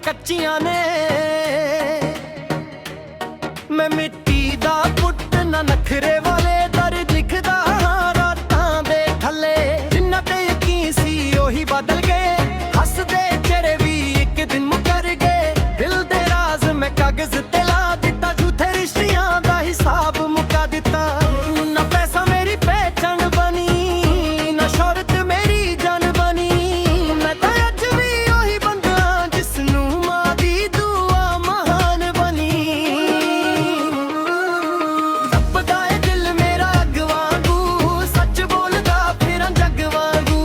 कच्चियां ने। मैं मिट्टी दा पुट ना नखरे वाले दर्द लिखदा रातां दे थल्ले। जिन्ना ते यकीन सी ओही बदल गए, हसदे चेहरे भी एक दिन मुकर गए। दिल दे राज मैं कागज ते ला दिता, झूठे रिश्तियां दा हिसाब मुका दिता। ना पैसा मेरी पहचान बनी, ना शोहरत मेरी जान बनी। मैं तो अज भी ओही बंदा जिसनू मां दी दुआ महान बनी। तपदा ए दिल मेरा अग वांगू, सच बोलदा फिरां जग वांगू।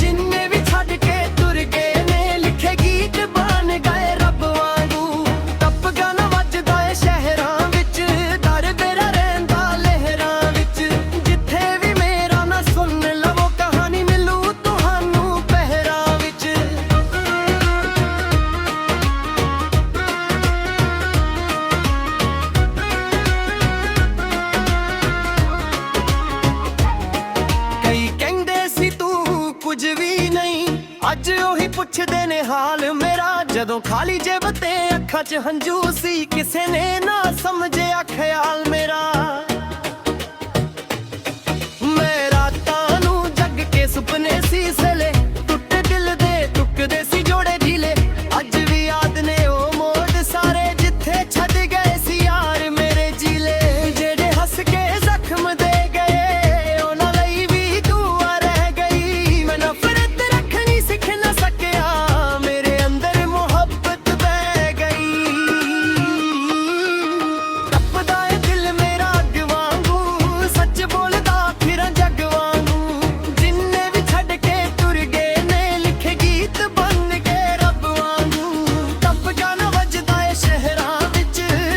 जिन्ने भी छड्ड के तुर गए ने, लिखे गीत बन गए रब वांगू। टप गाना वजदा ए शहरां विच, दर मेरा रहिंदा लहरां विच। जिथे भी मेरा ना सुन लवो कहानी, मिलू तुहानू पहरा विच। कई कहंदे सी तू कुछ भी नहीं, अज ओही पुछदे ने हाल मेरा। जदों खाली जेब ते अखां च हंझू सी, किसे ने ना समझिया ख्याल मेरा। मैं रातां नू जग के सुपने सी सले, टुट दिल दे टुकदे सी जोड़े ढीले। अज भी याद ने ओ मोड़ सारे, जिथे छड्ड गए सी यार मेरे जीले। जेड़े हस के जख्म दे गए, उन्हां लई भी दुआ रह गई। मैं नफरत रखनी सिख ना सकिया, मेरे अंदर मोहब्बत बह गई। तपदा ए दिल मेरा अग वांगू, सच बोलदा फिरां जग वांगू। जिन्ने भी छड्ड के तुर गए ने, लिखे गीत बन गए रब वांगू। टप गाना वजदा ए शहरां विच,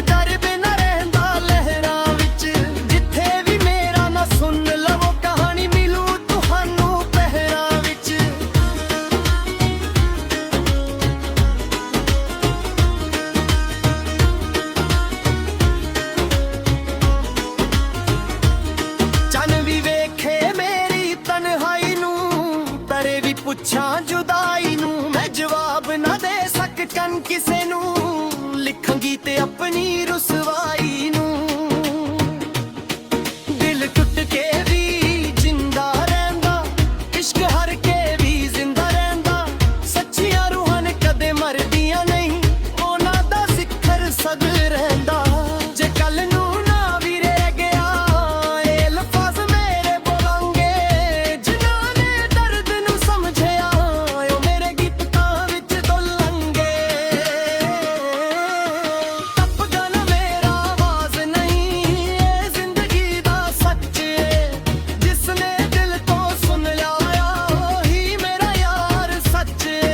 दर बिना रहिंदा लहरां विच। जिथे भी मेरा ना सुन लवो कहानी, मिलू तुहानू पहरा विच। चन भी वेखे मेरी तन्हाई नू, तरे भी पुछां जुदाई नू। मैं जवाब ना दे सकन किसे नू, लिखांगी ते अपनी रुसवाई नू। दिल टुट के भी जिंदा रहिंदा, इश्क हर के भी जिंदा रहिंदा। सच्चियां रूहां ने कदे मरदियां नहीं, उन्हां दा जिक्र सद रहिंदा। जे कल नू ना भी रह गया, ए लफाज मेरे बोलांगे। जिन्हां ने दर्द नू समझिया, ओ मेरे गीतां विच डोलांगे। टप गाना मेरा आवाज नहीं, ए जिंदगी दा सच है। जिसने दिल तो सुन लिया, ओही मेरा यार सच है।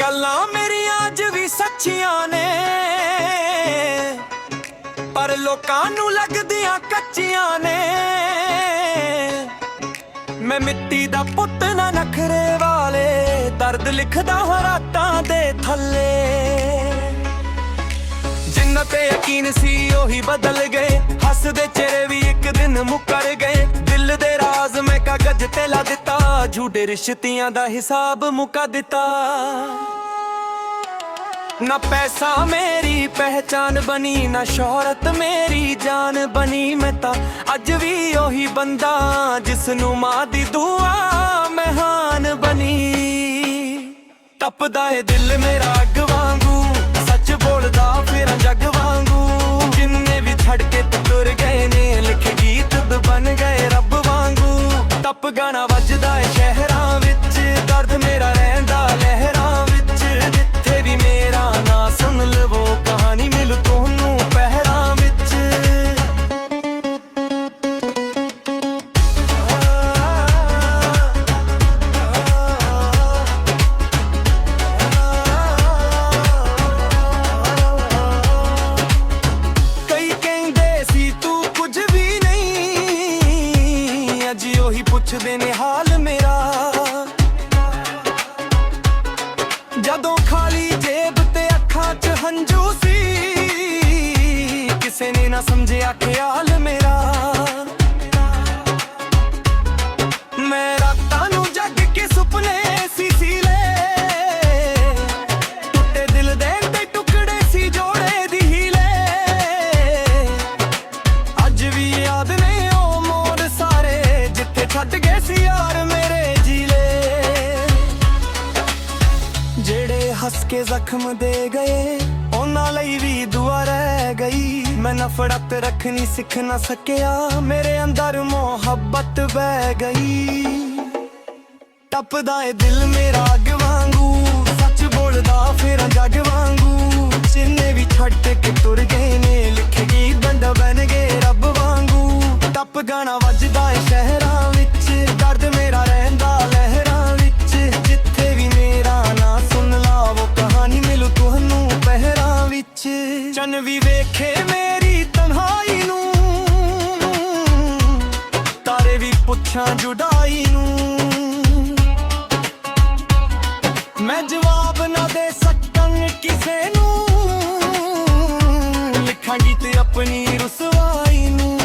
गल्लां मेरियां अज भी सच्चियां ने, पर लोकां नू लगदियां कच्चियां ने। मैं मिट्टी दा पुत ना नखरे वाले, दर्द लिखदा रातां दे थल्ले। जिन्ना ते यकीन सी ओही बदल गए, हसदे चेहरे भी एक दिन मुकर गए। दिल दे राज मैं कागज ते ला दिता, झूठे रिश्तियां दा हिसाब मुका दिता। ना पैसा मेरी पहचान बनी, ना शोहरत मेरी जान बनी। मैं ता अज भी ओही बंदा जिसनू मां दी दुआ महान बनी। टपदा ए दिल मेरा अग वांगू, सच बोलदा फिरां जग वांगू। जिन्ने भी छड़ के तुर गए ने, लिखे गीत बन गए रब वांगू। टप गाना वजदा ए शहरां विच, दर्द मेरा रहिंदा लहरां विच। जिथे भी मेरा ना सुन लवो कहानी, मिलू तुहानू ਨਾ ਸਮਝਿਆ ਖਿਆਲ ਮੇਰਾ। ਮੈਂ ਰਾਤਾਂ ਨੂੰ ਜਗ ਕੇ ਸੁਪਨੇ ਸੀ ਸੀਲੇ, ਟੁੱਟੇ ਦਿਲ ਦੇ ਤੇ ਟੁਕੜੇ ਸੀ ਜੋੜੇ ਦੀ ਹੀਲੇ। ਅੱਜ ਵੀ ਯਾਦ ਨੇ ਉਹ ਮੋੜ ਸਾਰੇ ਜਿੱਥੇ ਛੱਡ ਗਏ ਸੀ ਯਾਰ ਮੇਰੇ ਜੀਲੇ। ਜਿਹੜੇ ਹੱਸ ਕੇ ਜ਼ਖਮ ਦੇ ਗਏ ਉਹਨਾਂ ਲਈ ਵੀ ਦੁਆ ਰਹਿ ਗਈ। ਮੈਂ ਨਫ਼ਰਤ ਰੱਖਣੀ ਸਿੱਖ ਨਾ ਸਕਿਆ, ਮੇਰੇ ਅੰਦਰ ਮੁਹੱਬਤ ਬਹਿ ਗਈ। ਟੱਪਦਾ ਏ ਦਿਲ ਮੇਰਾ ਅੱਗ ਵਾਂਗੂ, ਸੱਚ ਬੋਲਦਾ ਫੇਰ ਜੱਗ ਵਾਂਗੂ। ਜਿੰਨੇ ਵੀ ਛੱਡ ਕੇ ਤੁਰ ਗਏ ਨੇ ਲਿਖੇ ਗੀਤ ਬੰਦ ਬਣ ਗਏ ਰੱਬ ਵਾਂਗੂ। ਟੱਪ ਗਾਣਾ ਵੱਜਦਾ ਏ ਸ਼ਹਿਰਾਂ ਵਿੱਚ, ਦਰਦ ਮੇਰਾ ਰਹਿੰਦਾ ਲਹਿਰਾਂ ਵਿੱਚ। ਜਿੱਥੇ ਵੀ ਮੇਰਾ ਨਾਂ ਸੁਣ ਲਾਵੋ ਕਹਾਣੀ ਮਿਲੂ ਤੁਹਾਨੂੰ ਪਹਿਰਾਂ ਵਿੱਚ। ਚੰਨ ਵੀ ਵੇਖੇ ਮੇਰੀ ਤਨਹਾਈ ਨੂੰ, ਤਾਰੇ ਵੀ ਪੁੱਛਾਂ ਜੁਦਾਈ ਨੂੰ। ਮੈਂ ਜਵਾਬ ਨਾ ਦੇ ਸਕਾਂ ਕਿਸੇ ਨੂੰ, ਲਿਖਾਂ ਗੀਤ ਆਪਣੀ ਰੁਸਵਾਈ ਨੂੰ।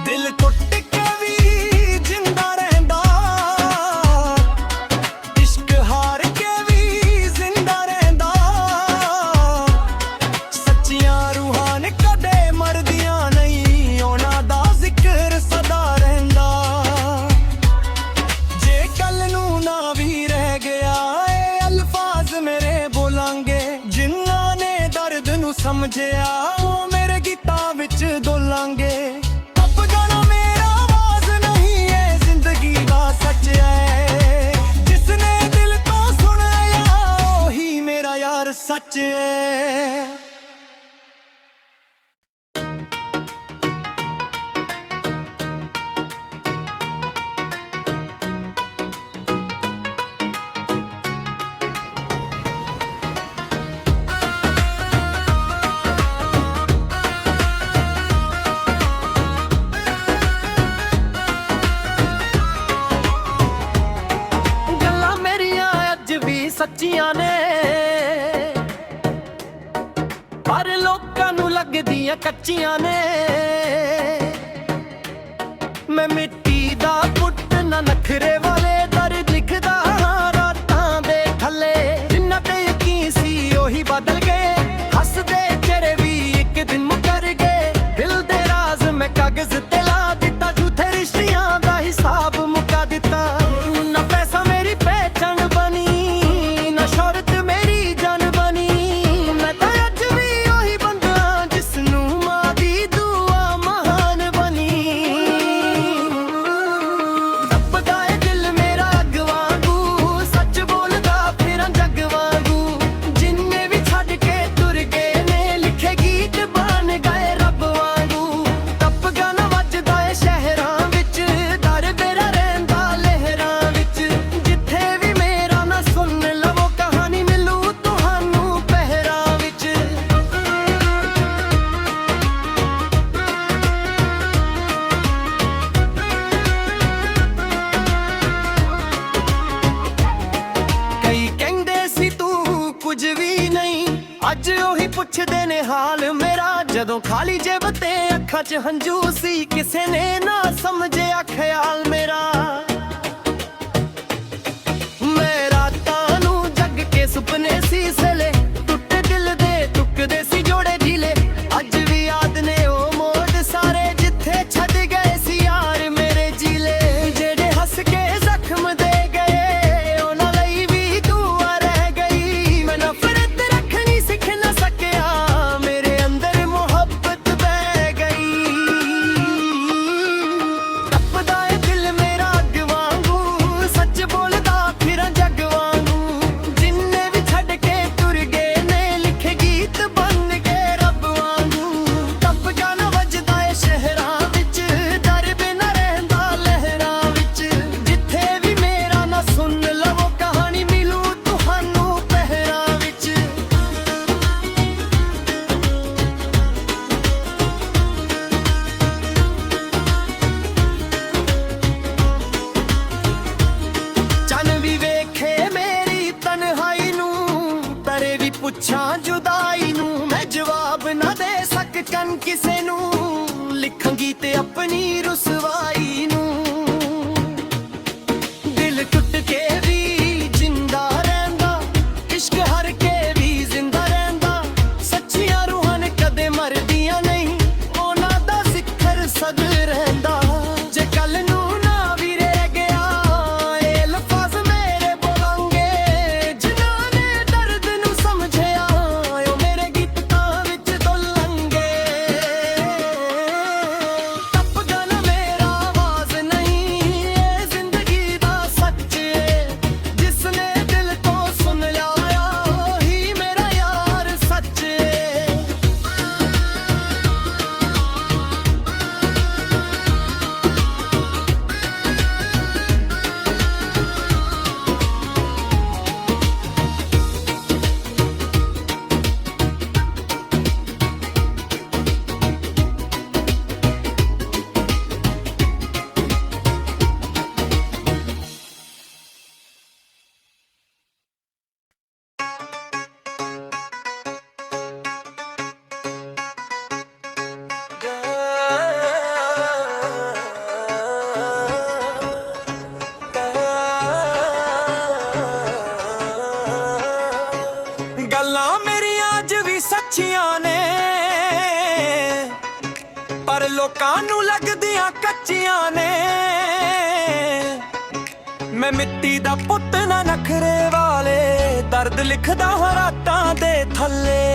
ਦਿਲ ਟੁੱਟ ਕੇ ਵੀ ਜਿੰਦਾ ਰਹਿੰਦਾ, ਇਸ਼ਕ ਹਾਰ ਕੇ ਵੀ ਜ਼ਿੰਦਾ ਰਹਿੰਦਾ। ਸੱਚੀਆਂ ਰੂਹਾਂ ਨੇ ਕਦੇ ਮਰਦੀਆਂ ਨਹੀਂ, ਉਹਨਾਂ ਦਾ ਜ਼ਿਕਰ ਸਦਾ ਰਹਿੰਦਾ। ਜੇ ਕੱਲ ਨੂੰ ਨਾ ਵੀ ਰਹਿ ਗਿਆ ਏ ਅਲਫਾਜ਼ ਮੇਰੇ ਬੋਲਾਂਗੇ, ਜਿਨ੍ਹਾਂ ਨੇ ਦਰਦ ਨੂੰ ਸਮਝਿਆ ਉਹ ਮੇਰੇ ਗੀਤਾਂ ਵਿੱਚ ਡੋਲਾਂਗੇ। ਟੱਪ ਗਾਣਾ ਮੇਰਾ ਆਵਾਜ਼ ਨਹੀਂ ਏ ਜ਼ਿੰਦਗੀ ਦਾ ਸੱਚ ਏ, ਜਿਸਨੇ ਦਿਲ ਤੋਂ ਸੁਣਿਆ ਉਹੀ ਮੇਰਾ ਯਾਰ ਸੱਚ ਏ। ਗੱਲਾਂ ਮੇਰੀਆਂ ਅੱਜ ਵੀ ਸੱਚੀਆਂ ਨੇ, ਪਰ ਲੋਕਾਂ ਨੂੰ ਲੱਗਦੀਆਂ ਕੱਚੀਆਂ ਨੇ। ਮੈਂ ਮਿੱਟੀ ਦਾ ਪੁੱਤ ਨਾ ਨਖਰੇ ਵਾਲੇ ਦਰਦ ਲਿਖਦਾ ਹਾਂ ਰਾਤਾਂ ਦੇ ਥੱਲੇ। ਜਿੰਨਾ ਤੇ ਯਕੀਨ ਸੀ ਉਹੀ ਬਦਲ ਗਏ, ਹੱਸਦੇ ਚਿਹਰੇ ਵੀ ਇੱਕ ਦਿਨ ਮੁਕਰ ਗਏ। ਦਿਲ ਦੇ ਰਾਜ਼ ਮੈਂ ਕਾਗਜ਼ ਤੇ ਲਾ ਦਿੱਤਾ, ਝੂਠੇ ਰਿਸ਼ਤਿਆਂ ਦਾ ਹਿਸਾਬ ਮੁਕਾ ਦਿੱਤਾ। ਨਾ ਪੈਸਾ ਮੇਰੀ ਪਹਿਚਾਨ ਬਣੀ, ਨਾ ਸ਼ੋਹਰਤ ਮੇਰੀ ਜਾਨ ਬਣੀ। ਮੈਂ ਤਾਂ ਅੱਜ ਵੀ ਉਹੀ ਬੰਦਾ ਜਿਸਨੂੰ ਮਾਂ ਦੀ ਦੁਆ ਮਹਾਨ ਬਣੀ। ਟੱਪਦਾ ਏ ਦਿਲ ਮੇਰਾ ਅੱਗ ਵਾਂਗੂ, ਸੱਚ ਬੋਲਦਾ ਫਿਰਾਂ ਜੱਗ ਵਾਂਗੂ। ਜਿੰਨੇ ਵੀ ਛੱਡ ਕੇ ਤੁਰ ਗਏ ਨੇ ਲਿਖੇ ਗੀਤ ਬਣ ਗਏ ਰੱਬ ਵਾਂਗੂ। ਟੱਪ ਗਾਣਾ ਵੱਜਦਾ ਏ ਸ਼ਹਿਰਾਂ ਵਿੱਚ, ਦਰ ਮੇਰਾ ਰਹਿੰਦਾ ਲਹਿਰਾਂ ਵਿੱਚ। ਜਿੱਥੇ ਵੀ ਮੇਰਾ ਨਾ ਸੁਣ ਲਵੋ ਕਹਾਣੀ ਮਿਲੂ ਤੁਹਾਨੂੰ ਪਹਿਰਾਂ ਵਿੱਚ। ਕਈ ਕਹਿੰਦੇ ਸੀ ਤੂੰ ਕੁਝ ਵੀ ਨਹੀਂ, ਅੱਜ ਉਹੀ ਪੁੱਛਦੇ ਨੇ ਹਾਲ ਮੇਰਾ। ਜਦੋਂ ਖਾਲੀ ਜੇਬ ਤੇ ਅੱਖਾਂ 'ਚ ਹੰਝੂ ਸੀ, ਕਿਸੇ ਨੇ ਨਾ ਸਮਝਿਆ ਖਿਆਲ ਮੇਰਾ। ਮੈਂ ਰਾਤਾਂ ਨੂੰ ਜਗ ਕੇ ਸੁਪਨੇ ਸੀ ਸਲੇ, ਟੁੱਟੇ ਦਿਲ ਦੇ ਟੁਕੜੇ ਸੀ ਜੋੜੇ ਢੀਲੇ। ਅੱਜ ਵੀ ਯਾਦ ਨੇ ਉਹ ਮੋੜ ਸਾਰੇ ਜਿੱਥੇ ਛੱਡ ਗਏ ਸੀ ਯਾਰ ਮੇਰੇ ਜੀਲੇ। ਜਿਹੜੇ ਹੱਸ ਕੇ ਜ਼ਖਮ ਦੇ ਗਏ ਉਹਨਾਂ ਲਈ ਵੀ ਦੁਆ ਰਹਿ ਗਈ। ਮੈਂ ਨਫ਼ਰਤ ਰੱਖਣੀ ਸਿੱਖ ਨਾ ਸਕਿਆ, ਮੇਰੇ ਅੰਦਰ ਮੁਹੱਬਤ ਬਹਿ ਗਈ। ਟੱਪਦਾ ਏ ਦਿਲ ਮੇਰਾ ਅੱਗ ਵਾਂਗੂ, ਸੱਚ ਬੋਲਦਾ ਫਿਰਾਂ ਜੱਗ ਵਾਂਗੂ। ਜਿੰਨੇ ਵੀ ਛੱਡ ਕੇ ਤੁਰ ਗਏ जुदाई नू मैं जवाब ना दे सकन किसे नू, लिखांगी ते अपनी रुसवाई नू। दिल टुट के भी जिंदा रहिंदा, इश्क हर के भी जिंदा रहिंदा, सच्चियां रूहां ने कदे मरदियां नहीं, उन्हां दा जिक्र सद रहिंदा। जे कल नू ना भी रह गया ए लफाज मेरे बोलांगे, जिन्हां ने दर्द नू समझिया ओ मेरे गीतां विच डोलांगे। टपदा ना मेरा आवाज नहीं ए जिंदगी दा सच ए, जिसने दिल तो सुन लिया ही मेरा यार सच ए। ਗੱਲਾਂ ਮੇਰੀਆਂ ਅੱਜ ਵੀ ਸੱਚੀਆਂ ਨੇ, ਪਰ ਲੋਕਾਂ ਨੂੰ ਲੱਗਦੀਆਂ ਕੱਚੀਆਂ ਨੇ। ਮੈਂ ਮਿੱਟੀ ਦਾ ਪੁੱਤ ਨਾ ਨਖਰੇ ਵਾਲੇ, ਦਰਦ ਲਿਖਦਾ ਹਾਂ ਰਾਤਾਂ ਦੇ ਥੱਲੇ।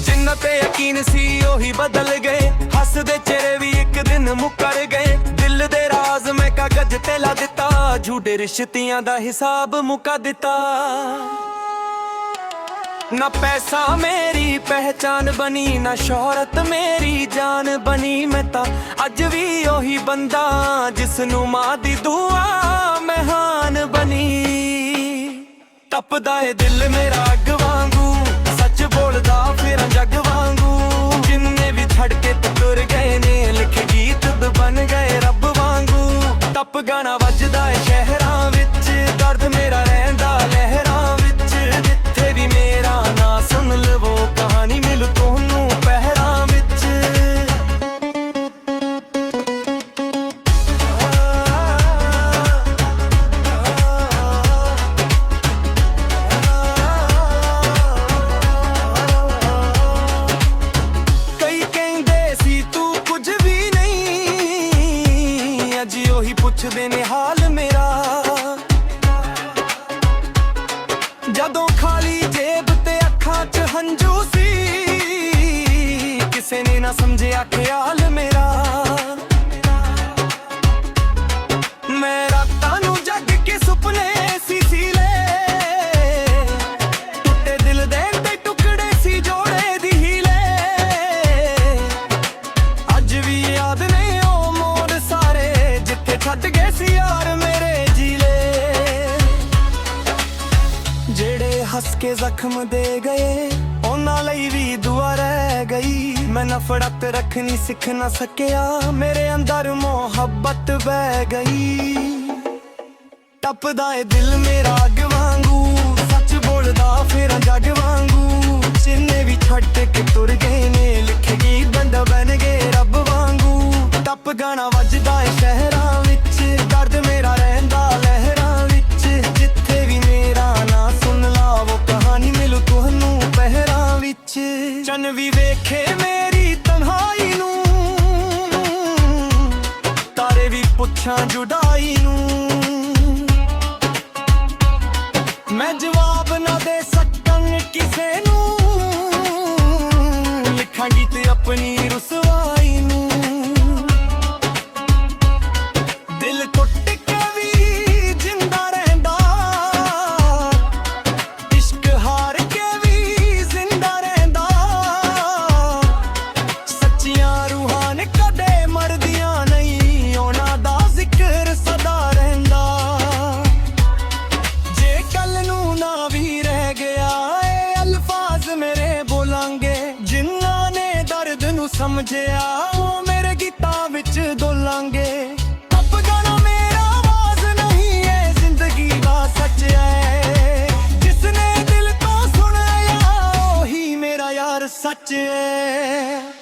ਜਿੰਨਾਂ ਤੇ ਯਕੀਨ ਸੀ ਉਹੀ ਬਦਲ ਗਏ, ਹੱਸਦੇ ਚਿਹਰੇ ਵੀ ਇੱਕ ਦਿਨ ਮੁੱਕਰ ਗਏ। ਦਿਲ ਦੇ ਰਾਜ਼ ਮੈਂ ਕਾਗਜ਼ ਤੇ ਲਾ ਦਿੱਤਾ, ਝੂਠੇ ਰਿਸ਼ਤਿਆਂ ਦਾ ਹਿਸਾਬ ਮੁਕਾ ਦਿੱਤਾ। ਨਾ ਪੈਸਾ ਮੇਰੀ ਪਹਿਚਾਨ ਬਣੀ, ਨਾ ਸ਼ੋਹਰਤ ਮੇਰੀ ਜਾਨ ਬਣੀ। ਮੈਂ ਤਾਂ ਅੱਜ ਵੀ ਉਹੀ ਬੰਦਾ ਜਿਸ ਨੂੰ ਮਾਂ ਦੀ ਦੁਆ ਮਹਾਨ ਬਣੀ। ਤਪਦਾ ਏ ਦਿਲ ਮੇਰਾ ਅੱਗ ਵਾਂਗੂ, ਸੱਚ ਬੋਲਦਾ ਫਿਰ ਜੱਗ ਵਾਂਗੂ। ਜਿੰਨੇ ਵੀ ਛੱਡ ਕੇ ਤੁਰ ਗਏ ਨੇ, ਲਿਖ ਗੀਤ ਬਣ ਗਏ ਰੱਬ ਵਾਂਗੂ। ਟੱਪ ਗਾਣਾ ਵੱਜਦਾ ਏ ਸ਼ਹਿਰਾਂ ਵਿੱਚ, ਦਰਦ ਮੇਰਾ ਰਹਿੰਦਾ ਲਹਿਰਾਂ ਵਿੱਚ। ਜਿੱਥੇ ਵੀ ਮੇਰਾ ਨਾਂ ਸੁਣ ਲਵੋ, ਕਹਾਣੀ ਮਿਲੂ ਤੁਹਾਨੂੰ ਪਹਿਰਾਂ ਵਿੱਚ। ਕਈ ਕਹਿੰਦੇ ਸੀ ਤੂੰ ਕੁਝ ਵੀ ਨਹੀਂ, ਅੱਜ ਉਹੀ ਪੁੱਛਦੇ ਨੇ ਹਾਲ ਮੇਰਾ। ਜਦੋਂ ਖਾਲੀ ਜੇਬ ਤੇ ਅੱਖਾਂ 'ਚ ਹੰਝੂ ਸੀ, ਕਿਸੇ ਨੇ ਨਾ ਸਮਝਿਆ ਖਿਆਲ ਮੇਰਾ। ਮੈਂ ਰਾਤਾਂ ਨੂੰ ਜੱਗ ਕੇ ਸੁਪਨੇ ਸੀ ਸੀਲੇ, ਟੁੱਟੇ ਦਿਲ ਦੇ ਤੇ ਟੁਕੜੇ ਸੀ ਜੋੜੇ ਦੀ ਹੀਲੇ। ਅੱਜ ਵੀ ਯਾਦ ਨੇ ਉਹ ਮੋੜ ਸਾਰੇ, ਜਿੱਥੇ ਛੱਡ ਗਏ ਸੀ ਯਾਰ ਮੇਰੇ ਜੀਲੇ। ਜਿਹੜੇ ਹੱਸ ਕੇ ਜ਼ਖਮ ਦੇ ਗਏ, ਉਹਨਾਂ ਲਈ ਵੀ ਦੁਆ ਰਹਿ ਗਈ। ਮੈਂ ਨਫ਼ਰਤ ਰੱਖਣੀ ਸਿੱਖ ਨਾ ਸਕਿਆ, ਮੇਰੇ ਅੰਦਰ ਮੁਹੱਬਤ ਬਹਿ ਗਈ। ਟੱਪਦਾ ਏ ਦਿਲ ਮੇਰਾ ਅੱਗ ਵਾਂਗੂ, ਸੱਚ ਬੋਲਦਾ ਫਿਰ ਜੱਗ ਵਾਂਗੂ। ਜਿੰਨੇ ਵੀ ਛੱਡ ਕੇ ਤੁਰ ਗਏ ਨੇ, ਲਿਖ ਗੀਤ ਬੰਦਾ ਬਣ ਗਏ ਰੱਬ ਵਾਂਗੂ। ਟੱਪ ਗਾਣਾ ਵੱਜਦਾ ਏ ਸ਼ਹਿਰਾਂ ਵਿੱਚ, ਦਰਦ ਮੇਰਾ ਰਹਿੰਦਾ ਲਹਿਰਾਂ ਵਿੱਚ। ਜਿੱਥੇ ਵੀ ਮੇਰਾ ਨਾਂ ਸੁਣ ਲਾਵੋ, ਕਹਾਣੀ ਮਿਲੂ ਤੁਹਾਨੂੰ ਪਹਿਰਾਂ ਵਿੱਚ। ਚੰਨ ਵੀ ਵੇਖੇ ਮੇਰੀ ਤਨਹਾਈ ਨੂੰ, ਤਾਰੇ ਵੀ ਪੁੱਛਾਂ ਜੁਦਾਈ ਨੂੰ। ਮੈਂ ਜਵਾਬ ਨਾ ਦੇ ਸਕਨ ਕਿਸੇ ਨੂੰ, ਲਿਖਾਂਗੀ ਤੇ ਆਪਣੀ ਰੁਸਵਾਈ ਨੂੰ। ਦਿਲ ਟੁੱਟ ਕੇ ਵੀ ਜਿੰਦਾ ਰਹਿੰਦਾ, ਇਸ਼ਕ ਹਾਰ ਕੇ ਵੀ ਜ਼ਿੰਦਾ ਰਹਿੰਦਾ। ਸੱਚੀਆਂ ਰੂਹਾਂ ਨੇ ਕਦੇ ਮਰਦੀਆਂ ਨਹੀਂ, ਉਹਨਾਂ ਦਾ ਜ਼ਿਕਰ ਸਦਾ ਰਹਿੰਦਾ। ਜੇ ਕੱਲ ਨੂੰ ਨਾ ਵੀ ਰਹਿ ਗਿਆ ਇਹ ਅਲਫਾਜ਼ ਮੇਰੇ ਬੋਲਾਂਗੇ, ਜਿਨ੍ਹਾਂ ਨੇ ਦਰਦ ਨੂੰ ਸਮਝਿਆ ਉਹ ਮੇਰੇ ਗੀਤਾਂ ਵਿੱਚ ਡੋਲਾਂਗੇ। ਟੱਪ ਗਾਣਾ ਮੇਰਾ ਆਵਾਜ਼ ਨਹੀਂ ਏ ਜ਼ਿੰਦਗੀ ਦਾ ਸੱਚ ਹੈ, ਜਿਸਨੇ ਦਿਲ ਤੋਂ ਸੁਣ सच है।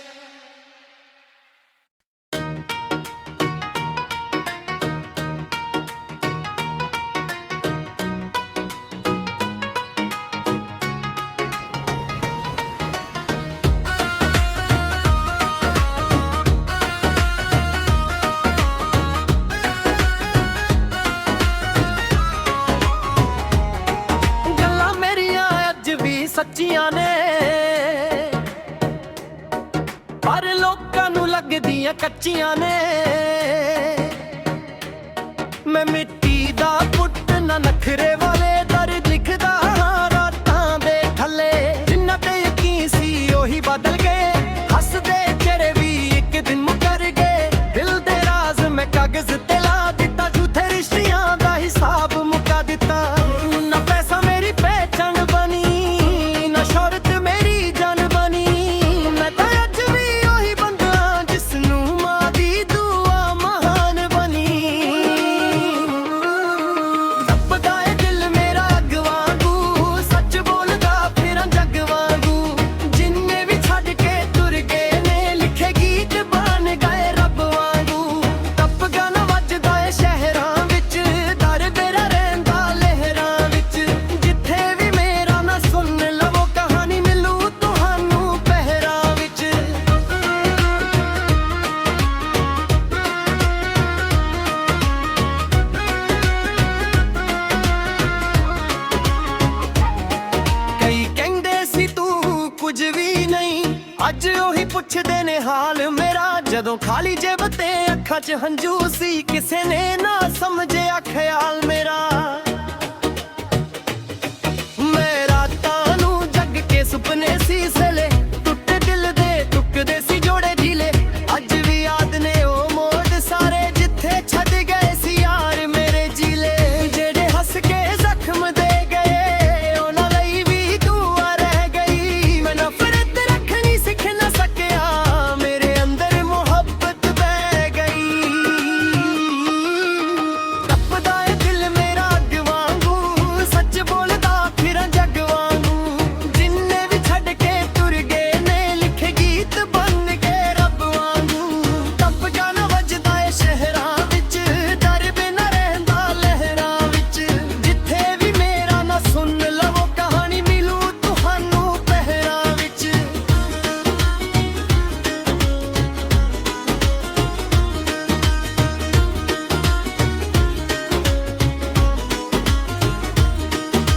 सच्चियां ने पर लोकां नूं लगदियां कच्चियां ने। मैं मिट्टी दा पुट ना नखरे वाले दर्द लिखदा रातां दे थल्ले। जिन्ना ते यकीन सी ओही बदल गए, हसदे चेहरे भी एक दिन मुकर गए। दिल दे राज मैं कागज ते ला दिता, झूठे रिश्तियां दा हिसाब मुका दिता। ना पैसा मेरी पहचान बनी, शौहरत मेरी जान बनी। मैं तो अज भी ओही बंदा जिसनू मां दी दुआ महान बनी। दबदा है दिल मेरा अग वांगू, सच बोलदा फिरां जग वांगू। जिन्ने भी छड्ड के तुर गए ने, लिखे गीत बन गए रब वांगू। टप गाना वजदा है शहरां विच, दर बेरा रहिंदा लहरां विच। जिथे भी मेरा ना सुन लवो कहानी, मिलू तुहानू पहरा विच। कई कहंदे सी तू कुछ भी नहीं, अज ओही पुछदे ने हाल मेरा। जदों खाली जेब ते अखां च हंझू सी, किसे ने ना समझिया ख्याल मेरा। मैं रातां नू जग के सुपने सी सले, टुटे दिल दे टुकदे सी जोड़े ढीले। अज भी याद ने ओ मोड़ सारे, जिथे छड्ड गए सी यार मेरे जीले। जेड़े हस के जख्म दे गए, उन्हां लई भी दुआ रह गई। मैं नफरत रखनी सिख ना सकिया, मेरे अंदर मोहब्बत बह गई। टपदा है दिल मेरा अग वांगू, सच बोलदा फिरां जग वांगू। जिन्ने भी छड्ड के तुर गए ने, लिखे गीत बन गए रब वांगू। टप गाना वजदा है शहरां विच, डर बिना रहिंदा लहरां विच। जिथे भी मेरा ना सुन लवो कहानी, मिलू तुहानू पहरा विच।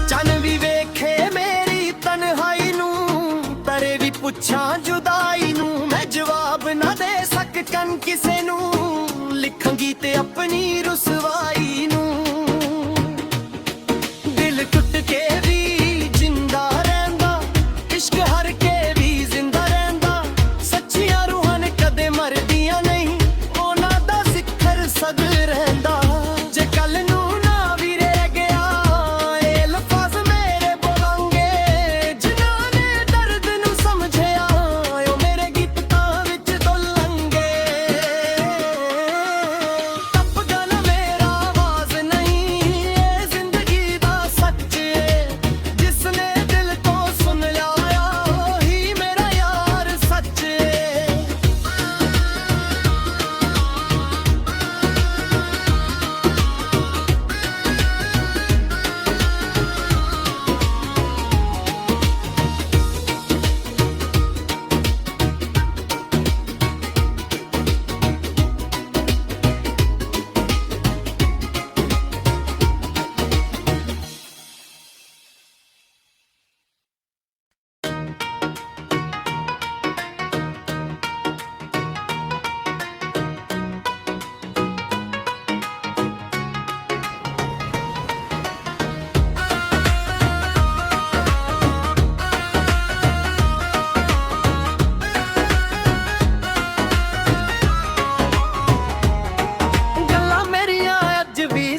चन भी वेखे मेरी तन्हाई नू, तरे भी पुछां जुदाई नू। मैं जवाब ना दे सकन किसे नू, लिखांगी ते अपनी रुसवाई नू। दिल टुट के भी जिंदा रहिंदा, इश्क हर के भी जिंदा रहिंदा। सच्चियां रूहां ने कदे मरदियां नहीं, उन्हां दा जिक्र सद रहिंदा। जे कल नू ना भी रह गया, ए लफाज मेरे बोलांगे। जिन्हां ने दर्द नू समझिया, ओ मेरे गीतां विच डोलांगे। टप गाना मेरा आवाज नहीं, ए जिंदगी दा सच है। जिसने दिल तो सुन लिया, ओही मेरा यार सच है।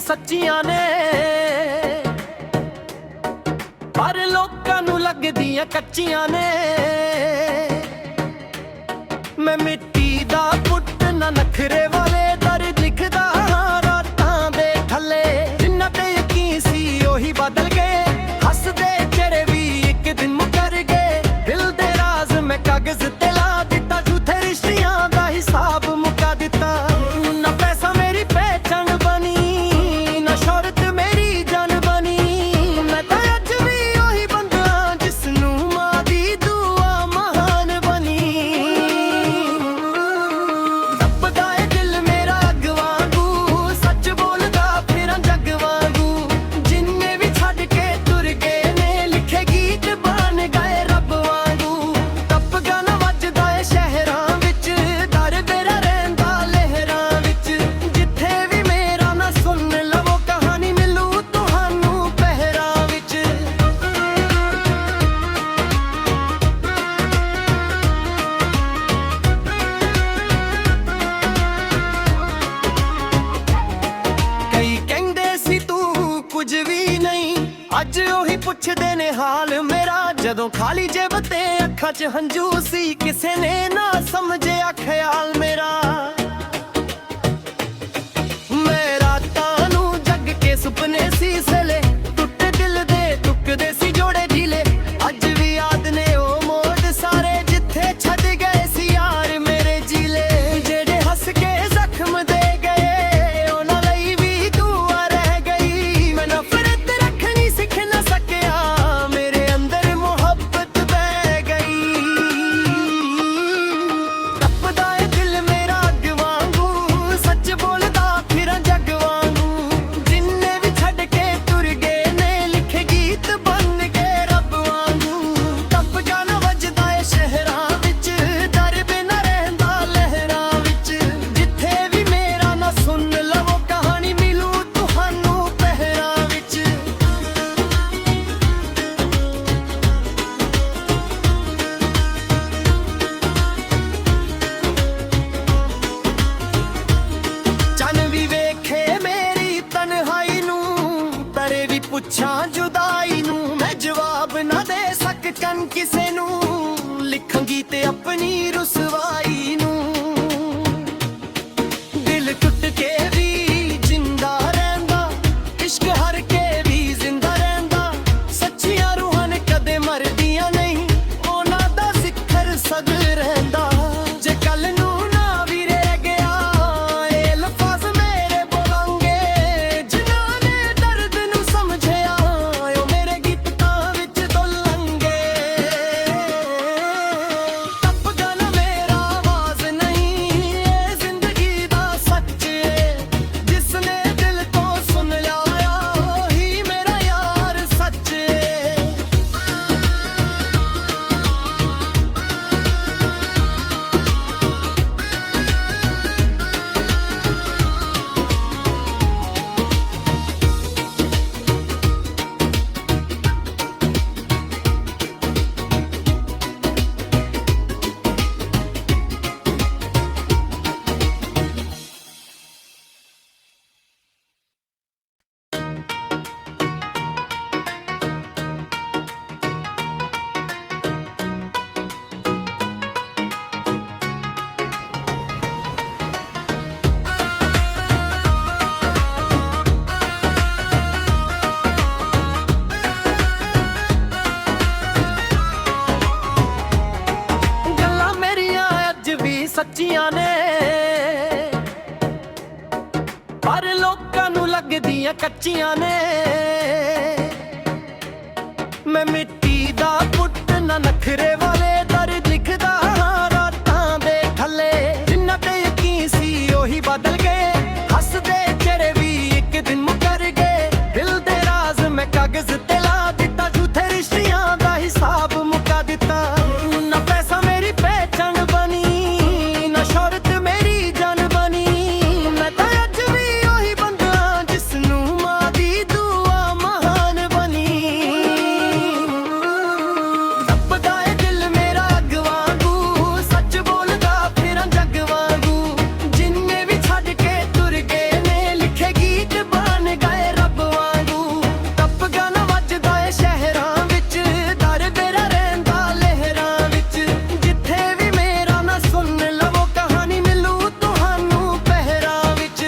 सच्चियां ने पर लोकां नूं लगदियां कच्चियां ने। मैं मिट्टी दा पुट ना नखरे वाले दर्द लिखदा रातां दे थल्ले। जिन्ना ते यकीन सी ओही बदल गए, हसदे चेहरे भी एक दिन मुकर गए। दिल दे राज मैं ਜਦੋਂ ਖਾਲੀ ਜੇਬ ਤੇ ਅੱਖਾਂ 'ਚ ਹੰਝੂ ਸੀ, ਕਿਸੇ ਨੇ ਨਾ ਸਮਝਿਆ ਖਿਆਲ ਮੇਰਾ। ਮੈਂ ਰਾਤਾਂ ਨੂੰ ਜਗ ਕੇ ਸੁਪਨੇ ਸੀ ਸਲੇ, ਟੁੱਟੇ ਦਿਲ ਦੇ ਟੁੱਕਦੇ ਸੀ ਜੋੜੇ ਢੀਲੇ। ਅੱਜ ਵੀ ਯਾਦ ਨੇ ਉਹ ਮੋੜ ਸਾਰੇ, ਜਿੱਥੇ ਛੱਡ ਗਏ ਸੀ ਯਾਰ ਮੇਰੇ ਜੀਲੇ। ਜਿਹੜੇ ਹੱਸ ਕੇ ਜ਼ਖਮ ਦੇ ਗਏ, ਉਹਨਾਂ ਲਈ ਵੀ ਦੁਆ ਰਹਿ ਗਈ। ਮੈਂ ਨਫ਼ਰਤ ਰੱਖਣੀ ਸਿੱਖ ਨਾ ਸਕਿਆ, ਮੇਰੇ ਅੰਦਰ ਮੁਹੱਬਤ ਬਹਿ ਗਈ। ਤਪਦਾ ਏ ਦਿਲ ਮੇਰਾ ਅੱਗ ਵਾਂਗੂ, ਸੱਚ ਬੋਲਦਾ ਫਿਰਾਂ ਜੱਗ ਵਾਂਗੂ। ਜਿੰਨੇ ਵੀ ਛੱਡ ਕੇ ਤੁਰ ਗਏ ਨੇ, ਲਿਖੇ ਗੀਤ ਬਣ ਗਏ ਰੱਬ ਵਾਂਗੂ। ਟੱਪ ਗਾਣਾ ਵੱਜਦਾ ਏ ਸ਼ਹਿਰਾਂ ਵਿੱਚ, ਡਰ ਬਿਨਾਂ ਰਹਿੰਦਾ ਲਹਿਰਾਂ ਵਿੱਚ। ਜਿੱਥੇ ਵੀ ਮੇਰਾ ਨਾ ਸੁਣ ਲਵੋ ਕਹਾਣੀ, ਮਿਲੂ ਤੁਹਾਨੂੰ ਪਹਿਰਾਂ ਵਿੱਚ। ਚੰਨ ਵੀ ਵੇਖੇ ਮੇਰੀ ਤਨਹਾਈ ਨੂੰ, ਤਰੇ ਵੀ ਪੁੱਛਾਂ ਜੁਦਾਈ ਨੂੰ। ਮੈਂ ਜਵਾਬ ਨਾ ਦੇ ਸਕਣ ਕਿਸੇ ਨੂੰ, ਲਿਖਾਂਗੀ ਤੇ ਆਪਣੀ ਰੁਸਵਾਈ ਨੂੰ। ਦਿਲ ਟੁੱਟ ਕੇ ਵੀ ਜਿੰਦਾ ਰਹਿੰਦਾ, ਇਸ਼ਕ ਹਰ ਕੇ ਵੀ ਜ਼ਿੰਦਾ ਰਹਿੰਦਾ। ਸੱਚੀਆਂ ਰੂਹਾਂ ਨੇ ਕਦੇ ਮਰਦੀਆਂ ਨਹੀਂ, ਉਹਨਾਂ ਦਾ ਜ਼ਿਕਰ ਸਦ ਰਹਿੰਦਾ। ਜੇ ਕੱਲ ਨੂੰ ਨਾ ਵੀ ਰਹਿ ਗਿਆ, ਇਹ ਲਫ਼ਜ਼ ਮੇਰੇ ਬੋਲਾਂਗੇ। ਜਿਨ੍ਹਾਂ ਨੇ ਦਰਦ ਨੂੰ ਸਮਝਿਆ, ਉਹ ਮੇਰੇ ਗੀਤਾਂ ਵਿੱਚ ਡੋਲਾਂਗੇ। ਟੱਪ ਗਾਣਾ ਮੇਰਾ ਆਵਾਜ਼ ਨਹੀਂ, ਇਹ ਜ਼ਿੰਦਗੀ ਦਾ ਸੱਚ ਏ। ਜਿਸਨੇ ਦਿਲ ਤੋਂ ਸੁਣ ਲਿਆ, ਉਹੀ ਮੇਰਾ ਯਾਰ ਸੱਚ ਏ। ਗੱਲਾਂ ਮੇਰੀਆਂ ਅੱਜ ਵੀ ਸੱਚੀਆਂ ਨੇ, ਪਰ ਲੋਕਾਂ ਨੂੰ ਲੱਗਦੀਆਂ ਕੱਚੀਆਂ ਨੇ। ਮੈਂ ਮਿੱਟੀ ਦਾ ਪੁੱਤ ਨਾ ਨਖਰੇ ਵਾਲੇ, ਦਰਦ ਲਿਖਦਾ ਹਾਂ ਰਾਤਾਂ ਦੇ ਥੱਲੇ। ਜਿਨ੍ਹਾਂ ਤੇ ਯਕੀਨ ਸੀ ਉਹੀ ਬਦਲ ਗਏ, ਹੱਸਦੇ ਚਿਹਰੇ ਵੀ ਇੱਕ ਦਿਨ ਮੁਕਰ ਗਏ। ਦਿਲ ਦੇ ਰਾਜ਼ ਮੈਂ ਕਾਗਜ਼ ਤੇ ਲਾ ਦਿੱਤਾ, ਝੂਠੇ ਰਿਸ਼ਤਿਆਂ ਦਾ ਹਿਸਾਬ ਮੁਕਾ ਦਿੱਤਾ। ਨਾ ਪੈਸਾ ਮੇਰੀ ਪਹਿਚਾਣ ਬਣੀ, ਨਾ ਸ਼ੋਹਰਤ ਮੇਰੀ ਜਾਨ ਬਣੀ। ਮੈਂ ਤਾਂ ਅੱਜ ਵੀ ਉਹੀ ਬੰਦਾ, ਜਿਸ ਨੂੰ ਮਾਂ ਦੀ ਦੁਆ ਮਹਾਨ ਬਣੀ। ਤਪਦਾ ਏ ਦਿਲ ਮੇਰਾ ਅੱਗ ਵਾਂਗੂ, ਸੱਚ ਬੋਲਦਾ ਫਿਰਾਂ ਜੱਗ ਵਾਂਗੂ। ਜਿੰਨੇ ਵੀ ਛੱਡ ਕੇ ਤੁਰ ਗਏ ਨੇ, ਲਿਖੇ ਗੀਤ ਬਣ ਗਏ ਰੱਬ ਵਾਂਗੂ। ਟੱਪ ਗਾਣਾ ਵੱਜਦਾ ਏ ਸ਼ਹਿਰਾਂ ਵਿੱਚ, ਡਰ ਮੇਰਾ ਰਹਿੰਦਾ ਲਹਿਰਾਂ ਵਿੱਚ। ਜਿੱਥੇ ਵੀ ਮੇਰਾ ਨਾ ਸੁਣ ਲਵੋ ਕਹਾਣੀ, ਮਿਲੂ ਤੁਹਾਨੂੰ ਪਹਿਰਾਂ ਵਿੱਚ।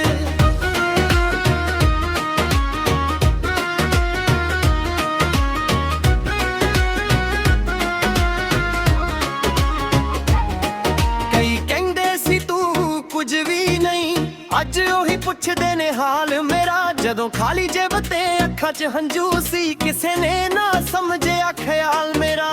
ਕਈ ਕਹਿੰਦੇ ਸੀ ਤੂੰ ਕੁਝ ਵੀ ਨਹੀਂ, ਅੱਜ ਉਹੀ ਪੁੱਛਦੇ ਨੇ ਹਾਲ ਮੇਰਾ। ਜਦੋਂ ਖਾਲੀ ਜੇਬ ਤੇ ਅੱਖਾਂ 'ਚ ਹੰਝੂ ਸੀ, ਕਿਸੇ ਨੇ ਨਾ ਸਮਝਿਆ ਖਿਆਲ ਮੇਰਾ।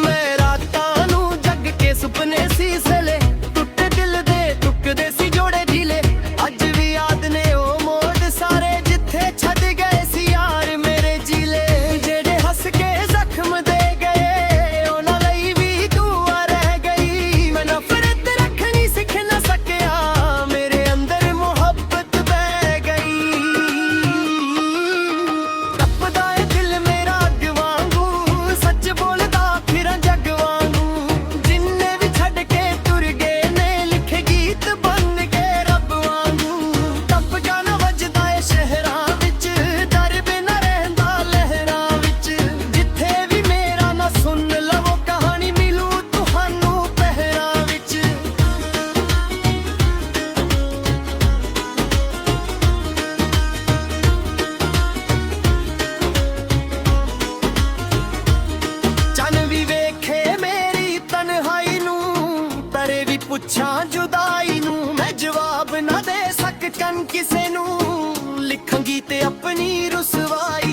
ਮੈਂ ਰਾਤਾਂ ਨੂੰ ਜਗ ਕੇ ਸੁਪਨੇ ਸੀ ਸਲੇ, ਟੁੱਟੇ ਦਿਲ ਦੇ ਟੁੱਕਦੇ ਸੀ ਜੋੜੇ ਢੀਲੇ। ਅੱਜ ਵੀ ਯਾਦ ਨੇ ਉਹ ਮੋੜ ਸਾਰੇ, ਜਿੱਥੇ ਛੱਡ ਗਏ ਸੀ ਯਾਰ ਮੇਰੇ ਜੀਲੇ। ਜਿਹੜੇ ਹੱਸ ਕੇ ਜ਼ਖਮ ਦੇ ਗਏ, ਉਹਨਾਂ ਲਈ ਵੀ ਦੁਆ ਰਹਿ ਗਈ। ਮੈਂ ਨਫ਼ਰਤ ਰੱਖਣੀ ਸਿੱਖ ਨਾ ਸਕਿਆ, ਮੇਰੇ ਅੰਦਰ ਮੁਹੱਬਤ ਬਹਿ ਗਈ। ਤਪਦਾ ਏ ਦਿਲ ਪੁੱਛਾਂ ਜੁਦਾਈ ਨੂੰ ਮੈਂ ਜਵਾਬ ਨਾ ਦੇ ਸਕਣ ਕਿਸੇ ਨੂੰ ਲਿਖਾਂਗੀ ਤੇ ਆਪਣੀ ਰੁਸਵਾਈ